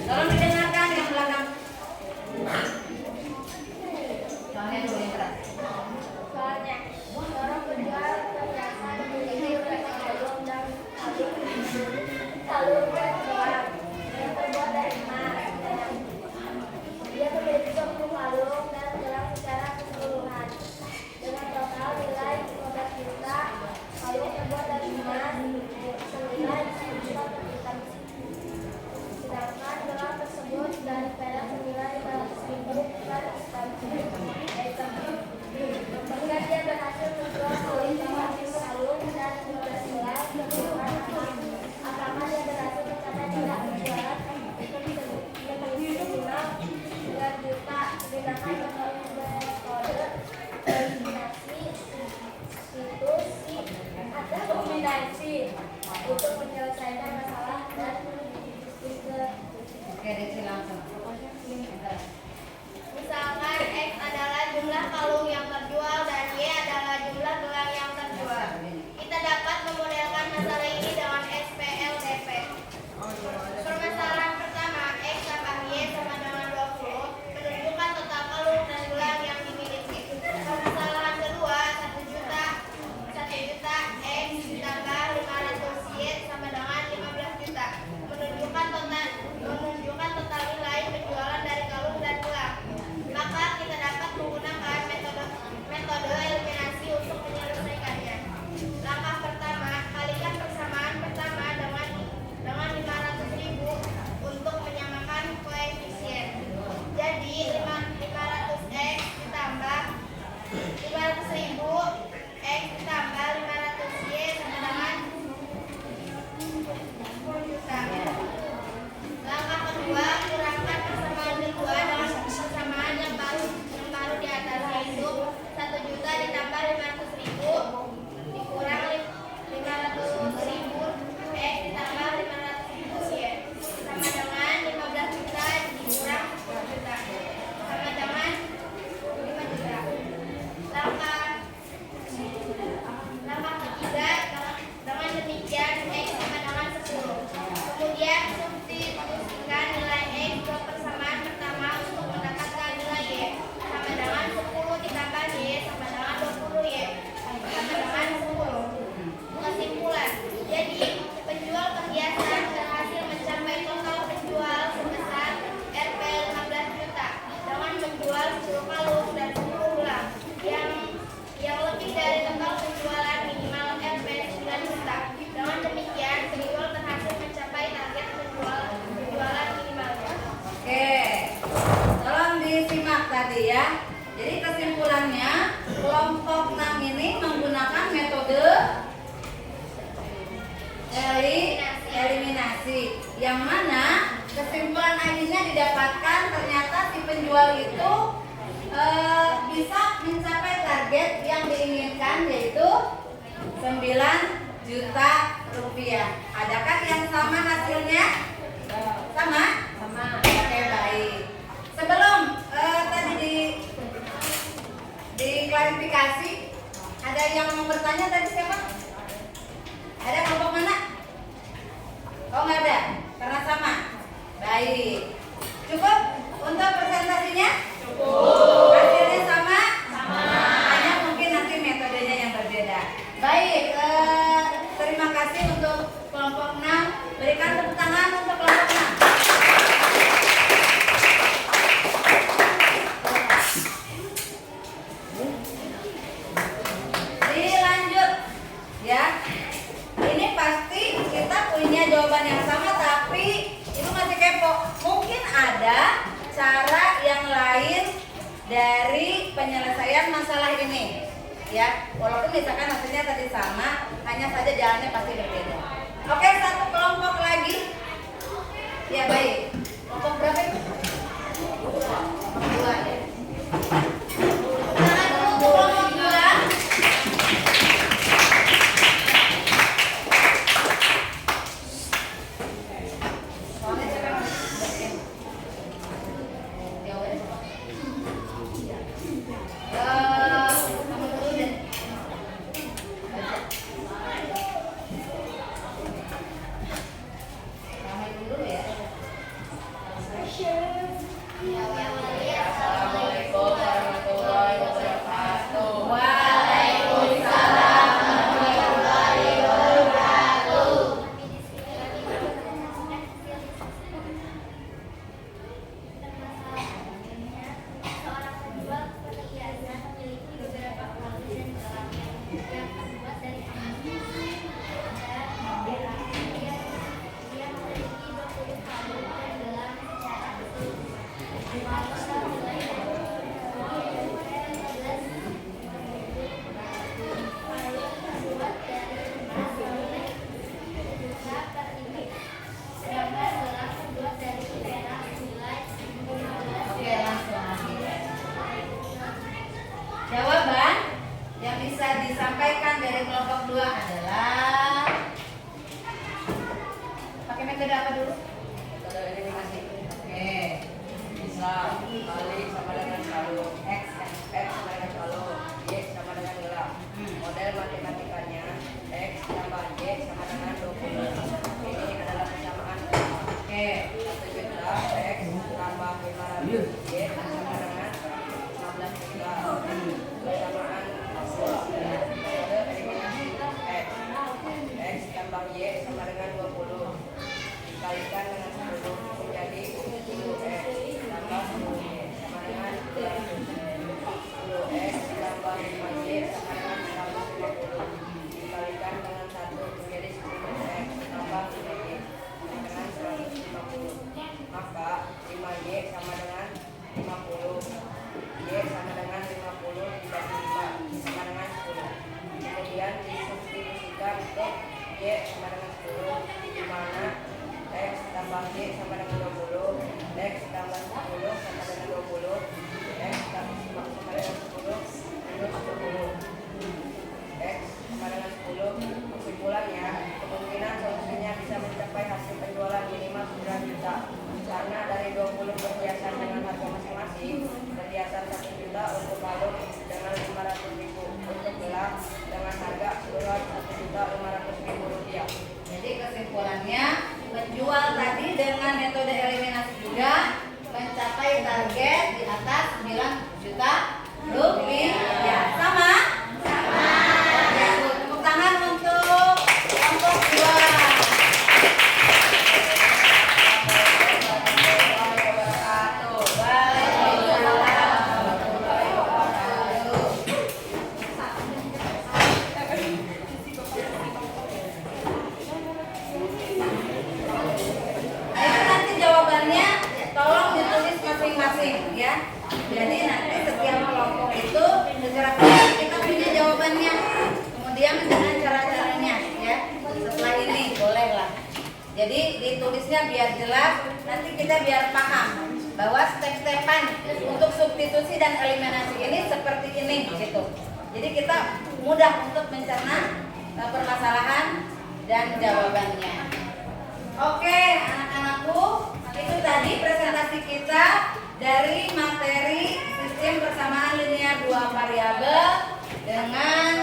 Tolong didengarkan yang belakang. Soalnya dulu yang keras. Soalnya, mendorong penjual perhiasan memiliki beragam kalung dan kalung berjualan yang terbuat dari emas. Dia memiliki 20 kalung dan gelang secara keseluruhan dengan total nilai 15 juta. Kalung terbuat dari emas senilai 1 juta per juta. Sedangkan gelang tersebut dari perak senilai 500.000 per item. Jika dia berhasil menjual kalung dan 15 gelang keseluruhan, apakah dia berhasil mencapai tingkat penjualan item yang minimal 9 juta dengan metode eliminasi institusi ada kombinasi untuk menyelesaikan masalah dan Oke, Desi langsung. misalkan X adalah jumlah kalung yang terjual dan Y adalah jumlah gelang yang terjual. Kita dapat memodelkan masalah ini dengan SPLDP. Permasalahan pertama, X tambah Y sama dengan 20 menunjukkan total kalung dan gelang yang dimiliki. Permasalahan kedua, 1 juta X ditambah 500 Y sama dengan 15 juta menunjukkan total nilai penjualan dari kalung dan gelang. Maka kita dapat menggunakan metode eliminasi untuk menyelesaikannya. Langkah pertama, kalikan persamaan pertama dengan 500.000 untuk menyamakan koefisien. Jadi 500x ditambah 500.000 x ditambah 500y sama dengan 10 juta. Langkah kedua, kurangkan persamaan kedua dengan persamaan yang baru di atas, yaitu 1 juta ditambah 500.000 dikurang 500.000 x ditambah 500.000 y sama dengan 15 juta dikurang 10 juta sama dengan 5 juta. Langkah ketiga, dengan demikian x sama dengan 10. Kemudian substitusikan nilai x ke persamaan pertama untuk mendapatkan nilai y sama dengan 10 ditambah y sama dengan 20y sama dengan 10. Kesimpulan, jadi penjual perhiasan berhasil mencapai total penjual sebesar Rp 15 juta dengan menjual 10 kalung dan 10 gelang yang lebih dari total penjualan minimal Rp 9 juta. Dengan demikian, penjual berhasil mencapai target penjualan minimalnya. Oke, tolong disimak tadi ya. Jadi kesimpulannya, kelompok 6 ini menggunakan metode eliminasi, yang mana kesimpulan akhirnya didapatkan ternyata si penjual itu bisa mencapai target yang diinginkan, yaitu 9 juta rupiah. Adakah yang sama hasilnya? Sama? Oke, baik. Sebelum tadi diklarifikasi, ada yang mau bertanya tadi siapa? Ada kelompok mana? Oh, nggak ada, karena sama. Baik. Cukup untuk presentasinya? Cukup. Hasilnya sama? Sama. Hanya mungkin nanti metodenya yang berbeda. Baik, terima kasih ada cara yang lain dari penyelesaian masalah ini, ya. Walaupun misalkan hasilnya tadi sama, hanya saja jalannya pasti berbeda. Oke, satu kelompok lagi. Ya baik. Kelompok berapa itu? Kelompok 2 ya. Tangan dulu untuk kelompok 2. Soalnya siapa yang bersihin? Ya udah. Kamu dulu deh. Kamu dulu ya. Assalamualaikum warahmatullahi wabarakatuh. Waalaikumsalam warahmatullahi wabarakatuh. Seorang penjual perhiasan memiliki beberapa produk dan barang yang terbuat dari emas dan perak. Dia memiliki 20 kalung dan gelang secara utuh. Harga mulai dari 15 kalung terbuat dari emas sampai 1 juta per unit. Sedangkan gelang terbuat dari perak mulai 15. Oke, langsung lagi. Jawaban yang bisa disampaikan dari kelompok 2 adalah pakai metode apa dulu? Metode eliminasi. Oke. Bisa kali sama dengan kalung X sama dengan kalung Y sama dengan gelang. Model matematikanya X tambah Y sama dengan 20. Ini adalah persamaan. Oke. 1 juta X tambah 500 Y sama dengan 15 juta. Persamaan metode eliminasi X tambah Y sama dengan 20 dikalikan dengan 10 menjadi 10X tambah 10Y sama dengan 10X tambah 5Y sama dengan 150 dikalikan dengan 1 menjadi 10X tambah 5Y dengan 150. Maka 5Y sama dengan 50, Y sama dengan 50 dibagi 5 sama dengan 10. Kemudian disubstitusikan untuk Y sama dengan 10, di mana X tambah Y sama dengan 20, X tambah 10 sama dengan 20, X tambah sama dengan 10 minus 10, X sama dengan 10. Kesimpulannya, kemungkinan solusinya bisa mencapai hasil penjualan minimal 9 juta karena dari 20 perhiasan dengan harga masing-masing, perhiasan 1 juta untuk kalung dengan 500.000, untuk gelang dengan harga keseluruhan 1.500.000 rupiah. Jadi kesimpulannya, penjual tadi dengan metode eliminasi juga mencapai target di atas 9 juta rupiah. Sama? Sama. Ya, tepuk tangan untuk kelompok 2. Tolong ditulis masing-masing ya. Jadi nanti setiap kelompok itu segera kita punya jawabannya. Kemudian dengan cara-caranya ya. Setelah ini bolehlah. Jadi ditulisnya biar jelas. Nanti kita biar paham bahwa step-stepan untuk substitusi dan eliminasi ini seperti ini gitu. Jadi kita mudah untuk mencerna permasalahan dan jawabannya. Oke, anak-anakku, itu tadi presentasi kita dari materi sistem persamaan linear 2 variabel dengan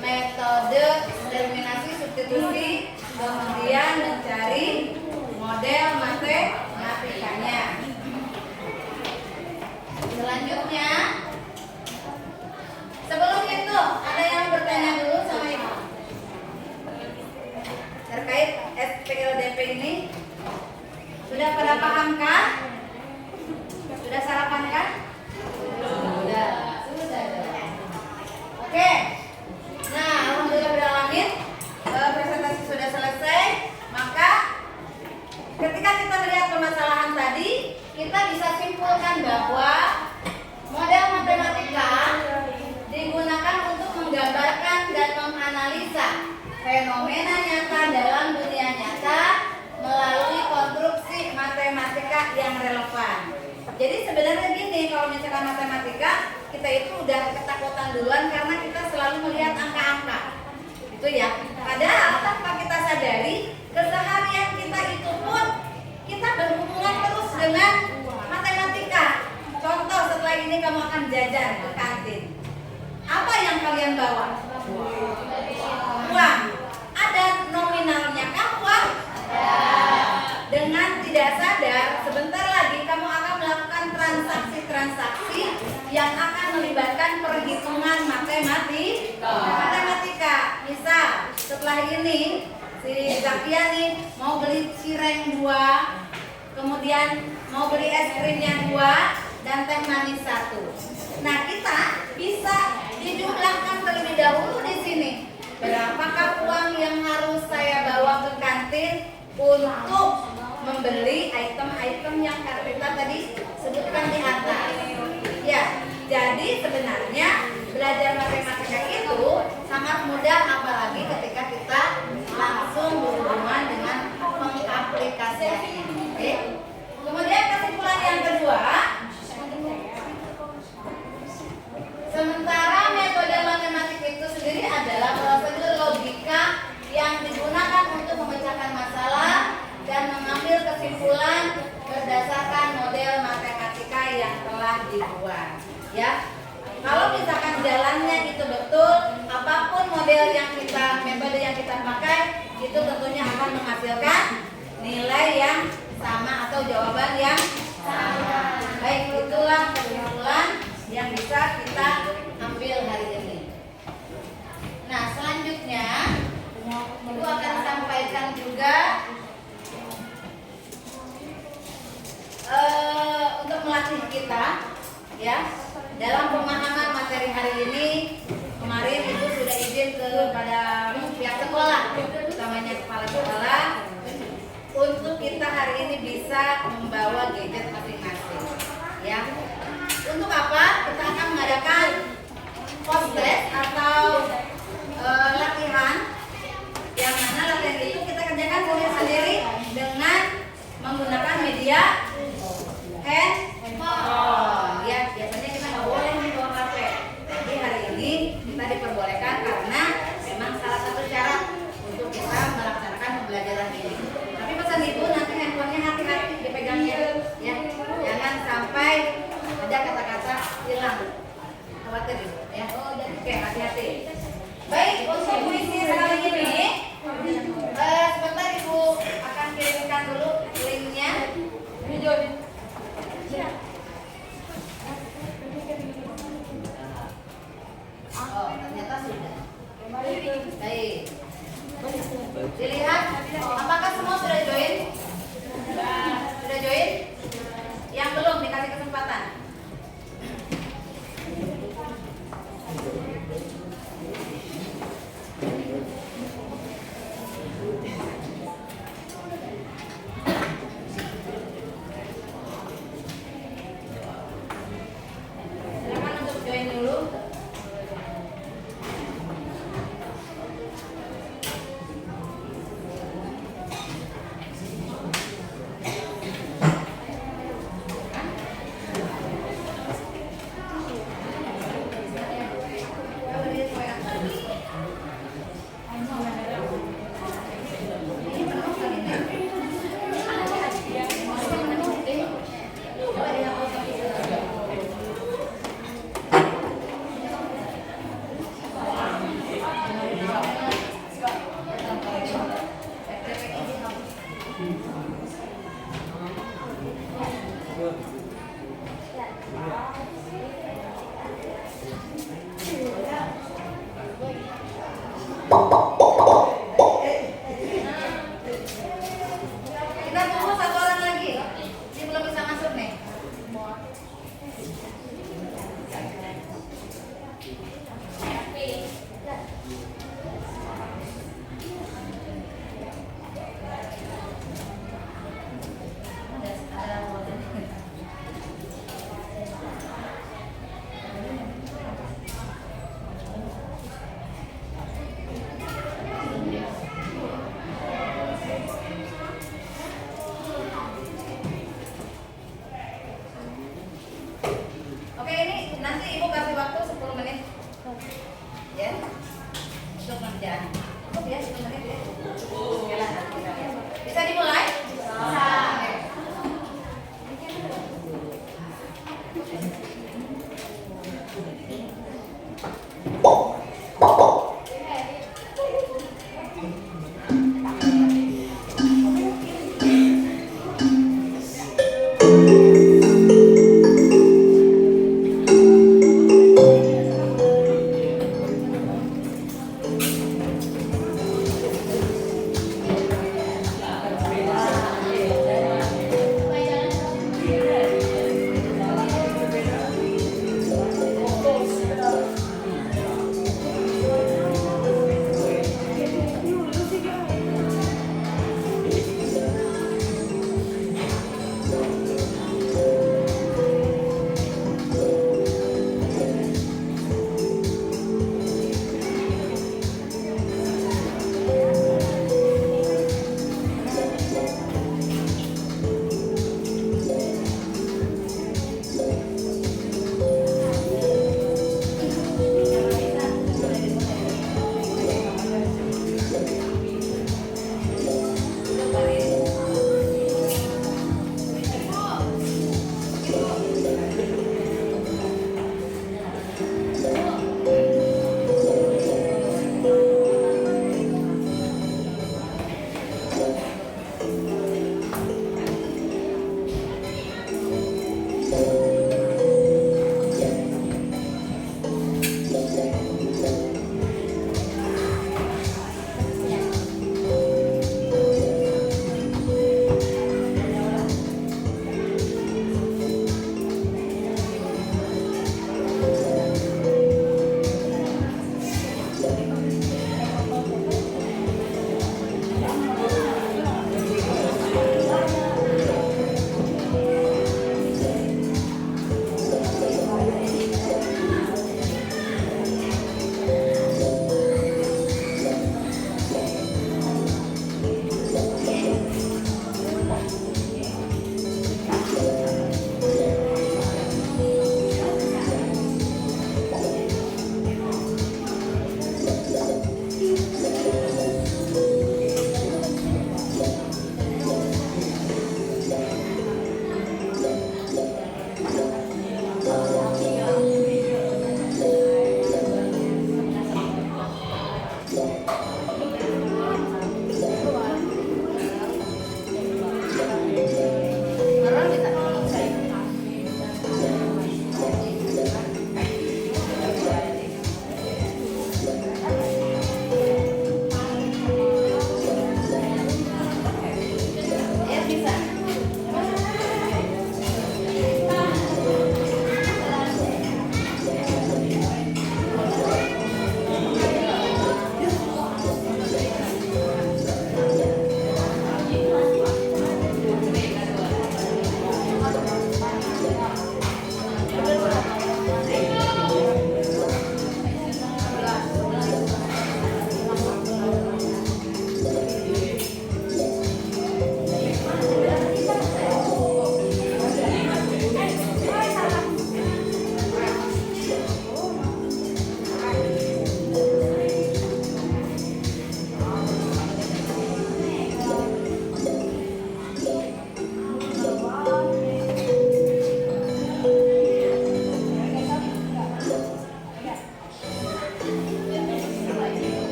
metode eliminasi substitusi, kemudian mencari model matematikanya. Selanjutnya, sebelum itu ada yang bertanya dulu sama Ibu terkait SPLDP ini? Sudah pada paham kan? Sudah sarapan kan? Sudah. Oke. Nah, alhamdulillah beralamin, presentasi sudah selesai. Maka ketika kita melihat permasalahan tadi, kita yang relevan. Jadi sebenarnya gini, kalau misalkan matematika kita itu udah ketakutan duluan karena kita selalu melihat angka-angka, itu ya. Padahal tanpa kita sadari keseharian kita itu pun kita berhubungan terus dengan matematika. Contoh, setelah ini kamu akan jajan ke kantin. Apa yang kalian bawa? Uang. Ada nominalnya kah uang? Dengan tidak sadar, sebentar lagi kamu akan melakukan transaksi-transaksi yang akan melibatkan perhitungan matematika. Misal, setelah ini si Zakia nih mau beli cireng 2, kemudian mau beli es krimnya 2 dan teh manis 1. Nah, kita bisa dijumlahkan terlebih dahulu di sini. Berapakah uang yang harus saya bawa ke kantin untuk membeli item-item yang kita tadi sebutkan di atas? Ya, jadi sebenarnya belajar matematika itu sangat mudah, apalagi ketika kita langsung berhubungan dengan pengaplikasiannya. Oke. Kemudian kesimpulan yang kedua, sementara metode matematik itu sendiri adalah prosedur logika yang digunakan untuk memecahkan masalah dan mengambil kesimpulan berdasarkan model matematika yang telah dibuat. Ya, kalau misalkan jalannya itu betul, apapun metode yang kita pakai itu tentunya akan menghasilkan nilai yang sama atau jawaban yang sama. Baik, itulah kesimpulan yang bisa kita ambil hari ini. Nah, selanjutnya Ibu akan sampaikan juga untuk melatih kita, ya, dalam pemahaman materi hari ini. Kemarin Ibu sudah izin kepada pihak sekolah, utamanya kepala sekolah, untuk kita hari ini bisa membawa gadget masing-masing. Ya, untuk apa? Kita akan mengadakan post test atau latihan, yang mana latihan itu kita kerjakan sendiri dengan menggunakan media handphone. Ya, biasanya kita nggak boleh membawa HP. Jadi hari ini kita diperbolehkan karena memang salah satu syarat untuk kita melaksanakan pembelajaran ini. Tapi pesan Ibu, nanti handphonenya hati-hati dipegangnya, ya, jangan sampai ada kata-kata hilang. Khawatir Ibu, ya. Oke, hati-hati. Baik, untuk puisi kali ini sebentar Ibu akan kirimkan dulu linknya. Oh, ternyata sudah. Baik. Dilihat, apakah semua sudah join? Sudah join? Yang belum dikasih kesempatan. Silakan untuk join dulu. Kita tunggu satu orang lagi. Ini belum bisa masuk nih. Ada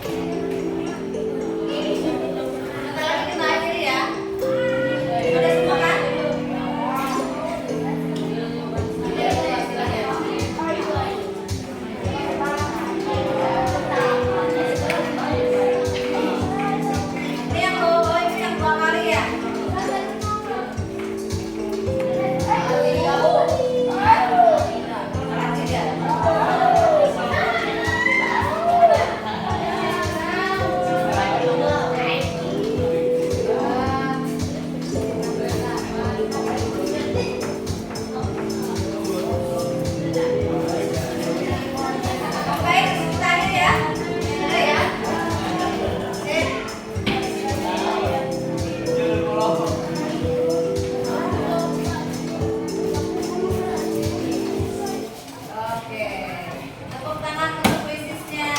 Bentar lagi kita akhiri ya. Sudah semua kan? Ini yang bawa itu yang 2 kali ya? Baik, kita akhiri ya. Udah ya. Oke. Oke, tepuk tangan untuk puisisnya.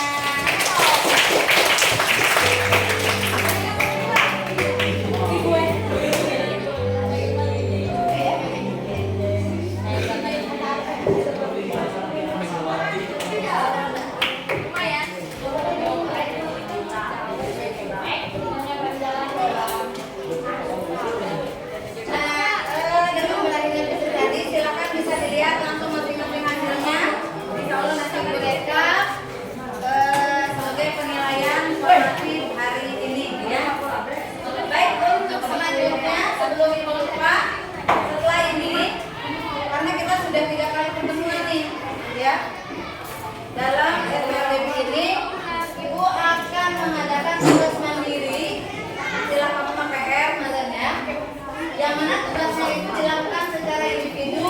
Dengan belajar tadi, silakan bisa dilihat langsung masing-masing hasilnya. Insya Allah nanti ibu rekap sebagai penilaian formasi hari ini ya. Baik, untuk selanjutnya sebelum ibu lupa, setelah ini karena kita sudah 3 kali pertemuan nih ya, dalam RPLB ini ibu akan mengadakan tugas mandiri. Silakan kamu pakai R nadanya, yang mana tugasnya itu dilakukan secara individu.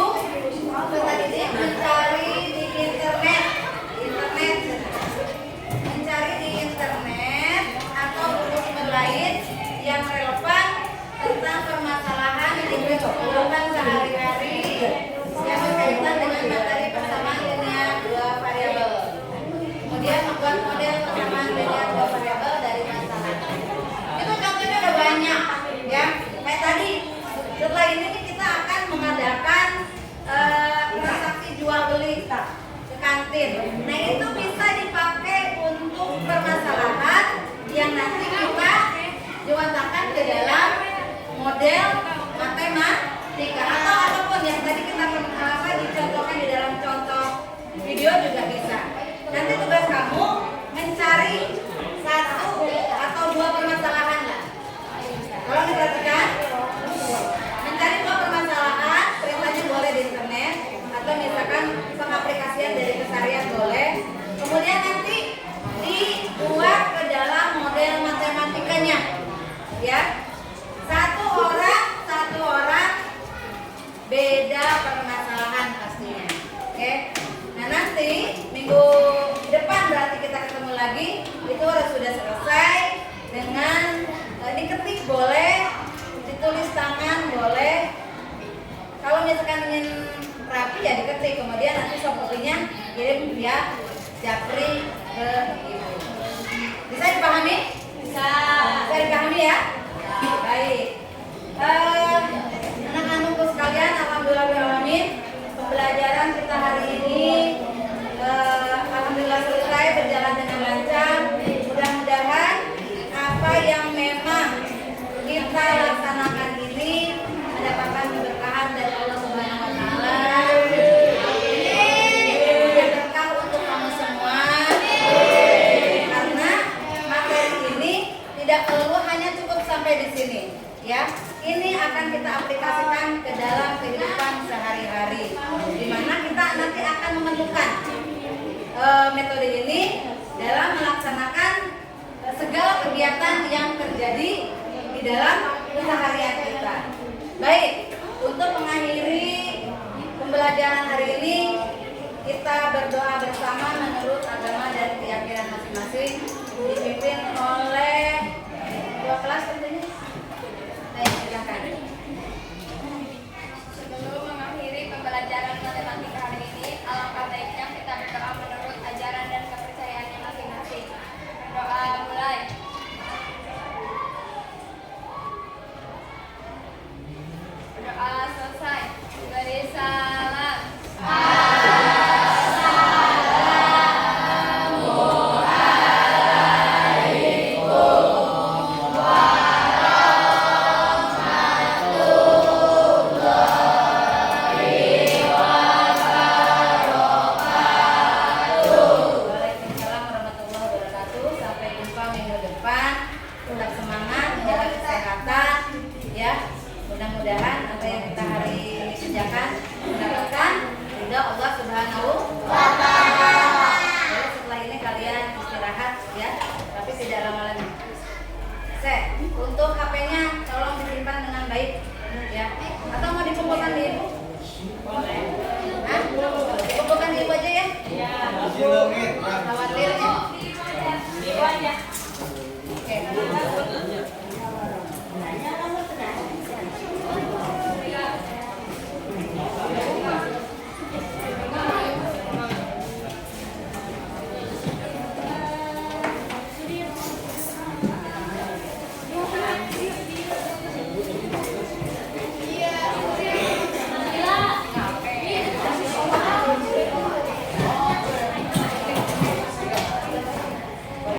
Peserta didik mencari di internet, mencari di internet atau buku lain yang relevan tentang permasalahan di kehidupan sehari-hari yang berkaitan dengan materi persamaan linear 2 variabel. Kemudian membuat model persamaan linear 2 variabel dari masalah. Itu contohnya udah banyak ya. Kayak tadi, setelah ini kita akan mengadakan transaksi jual beli ke kantin. Nah itu bisa dipakai untuk permasalahan yang nanti kita diwatakan ke dalam model matematika atau apapun yang tadi kita dicontohkan di dalam contoh video juga bisa. Nanti tugas kamu mencari 1 atau 2 permasalahan lah. Kalau diperhatikan, mencari 2 permasalahan, perintahnya boleh di internet atau misalkan pengaplikasian dari keseharian boleh. Kemudian nanti dibuat ke dalam model matematikanya, ya. Satu orang beda permasalahan pastinya, oke. Nah nanti minggu depan berarti kita ketemu lagi. Itu harus sudah selesai dengan diketik boleh, ditulis tangan boleh. Kalau misalkan ingin rapi ya diketik, kemudian nanti softkopinya kirim via Japri ke ibu. Bisa dipahami? Bisa dipahami ya? Baik. Anak-anakku sekalian, alhamdulillahirrahmanirrahim, pembelajaran kita hari ini alhamdulillah selesai, berjalan dengan lancar. Mudah-mudahan apa yang memang kita laksanakan ini mendapatkan keberkahan dari Allah Subhanahu wa taala. Berkah untuk kamu semua. Karena materi ini tidak perlu hanya cukup sampai di sini, ya. Ini akan kita aplikasikan ke dalam kehidupan sehari-hari, di mana kita nanti akan menemukan metode ini dalam melaksanakan segala kegiatan yang terjadi di dalam keseharian kita. Baik, untuk mengakhiri pembelajaran hari ini, kita berdoa bersama menurut agama dan keyakinan masing-masing, dipimpin oleh dua kelas tentunya. Baik, silakan. Sebelum mengakhiri pembelajaran matematika hari ini, alangkah baiknya kita berdoa menurut ajaran dan kepercayaannya masing-masing. Berdoa mulai. Berdoa selesai. Beri salam. Assalamualaikum tetap semangat, menjaga kesehatan, ya. Mudah-mudahan apa yang kita hari ini kerjakan mendapatkan ridha Allah Subhanahu wa Ta'ala.